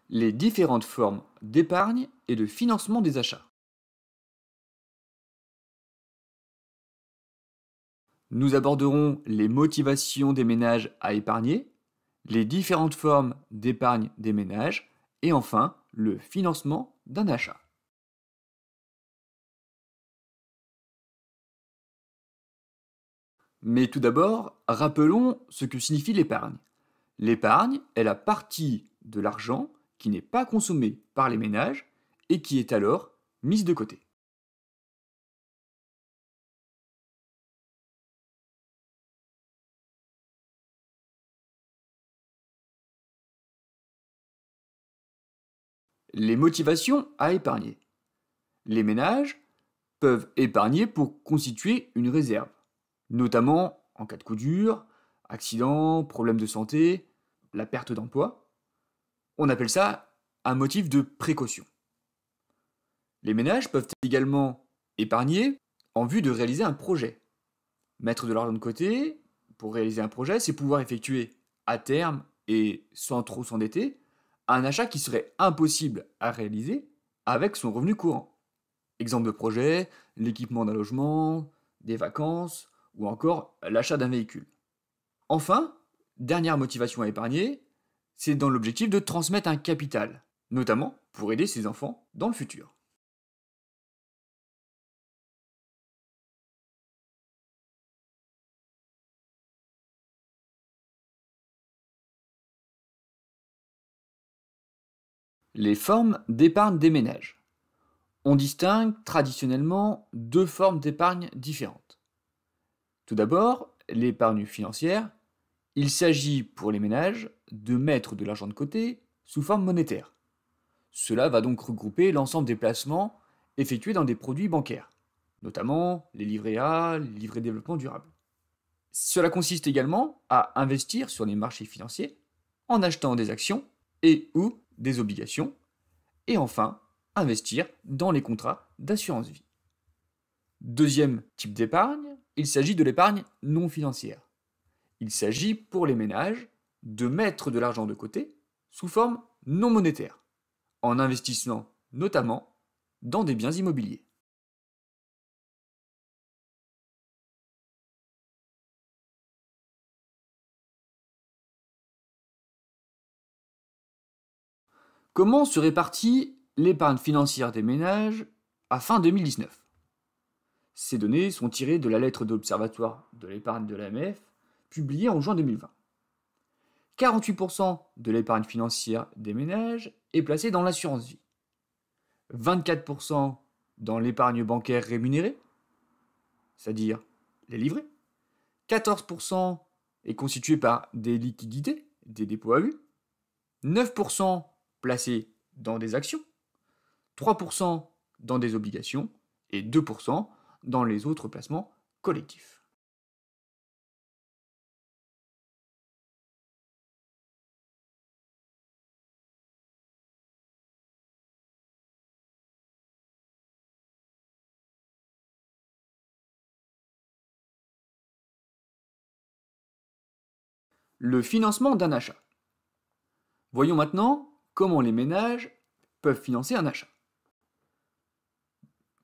les différentes formes d'épargne et de financement des achats. Nous aborderons les motivations des ménages à épargner, les différentes formes d'épargne des ménages et enfin le financement d'un achat. Mais tout d'abord, rappelons ce que signifie l'épargne. L'épargne est la partie de l'argent qui n'est pas consommée par les ménages et qui est alors mise de côté. Les motivations à épargner. Les ménages peuvent épargner pour constituer une réserve, notamment en cas de coup dur, accident, problème de santé, la perte d'emploi. On appelle ça un motif de précaution. Les ménages peuvent également épargner en vue de réaliser un projet. Mettre de l'argent de côté pour réaliser un projet, c'est pouvoir effectuer à terme et sans trop s'endetter un achat qui serait impossible à réaliser avec son revenu courant. Exemple de projet, l'équipement d'un logement, des vacances ou encore l'achat d'un véhicule. Enfin, dernière motivation à épargner, c'est dans l'objectif de transmettre un capital, notamment pour aider ses enfants dans le futur. Les formes d'épargne des ménages. On distingue traditionnellement deux formes d'épargne différentes. Tout d'abord, l'épargne financière. Il s'agit pour les ménages de mettre de l'argent de côté sous forme monétaire. Cela va donc regrouper l'ensemble des placements effectués dans des produits bancaires, notamment les livrets A, les livrets développement durable. Cela consiste également à investir sur les marchés financiers en achetant des actions et ou des obligations, et enfin investir dans les contrats d'assurance vie. Deuxième type d'épargne, il s'agit de l'épargne non financière. Il s'agit pour les ménages de mettre de l'argent de côté sous forme non monétaire, en investissant notamment dans des biens immobiliers. Comment se répartit l'épargne financière des ménages à fin 2019? Ces données sont tirées de la lettre de l'Observatoire de l'épargne de l'AMF, publiée en juin 2020. 48% de l'épargne financière des ménages est placée dans l'assurance vie, 24% dans l'épargne bancaire rémunérée, c'est-à-dire les livrets, 14% est constitué par des liquidités, des dépôts à vue, 9% placés dans des actions, 3% dans des obligations et 2% dans les autres placements collectifs. Le financement d'un achat. Voyons maintenant comment les ménages peuvent financer un achat.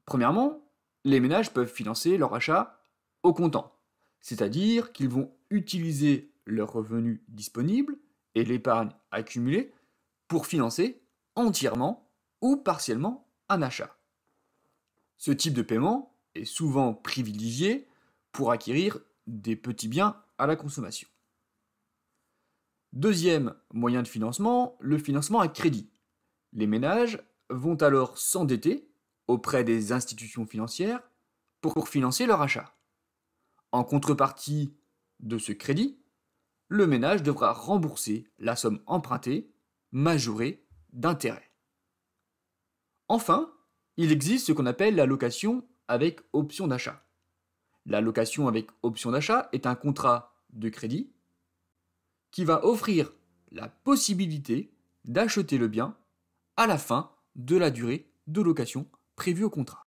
Premièrement, les ménages peuvent financer leur achat au comptant, c'est-à-dire qu'ils vont utiliser leurs revenus disponibles et l'épargne accumulée pour financer entièrement ou partiellement un achat. Ce type de paiement est souvent privilégié pour acquérir des petits biens à la consommation. Deuxième moyen de financement, le financement à crédit. Les ménages vont alors s'endetter auprès des institutions financières pour financer leur achat. En contrepartie de ce crédit, le ménage devra rembourser la somme empruntée, majorée d'intérêts. Enfin, il existe ce qu'on appelle la location avec option d'achat. La location avec option d'achat est un contrat de crédit qui va offrir la possibilité d'acheter le bien à la fin de la durée de location prévue au contrat.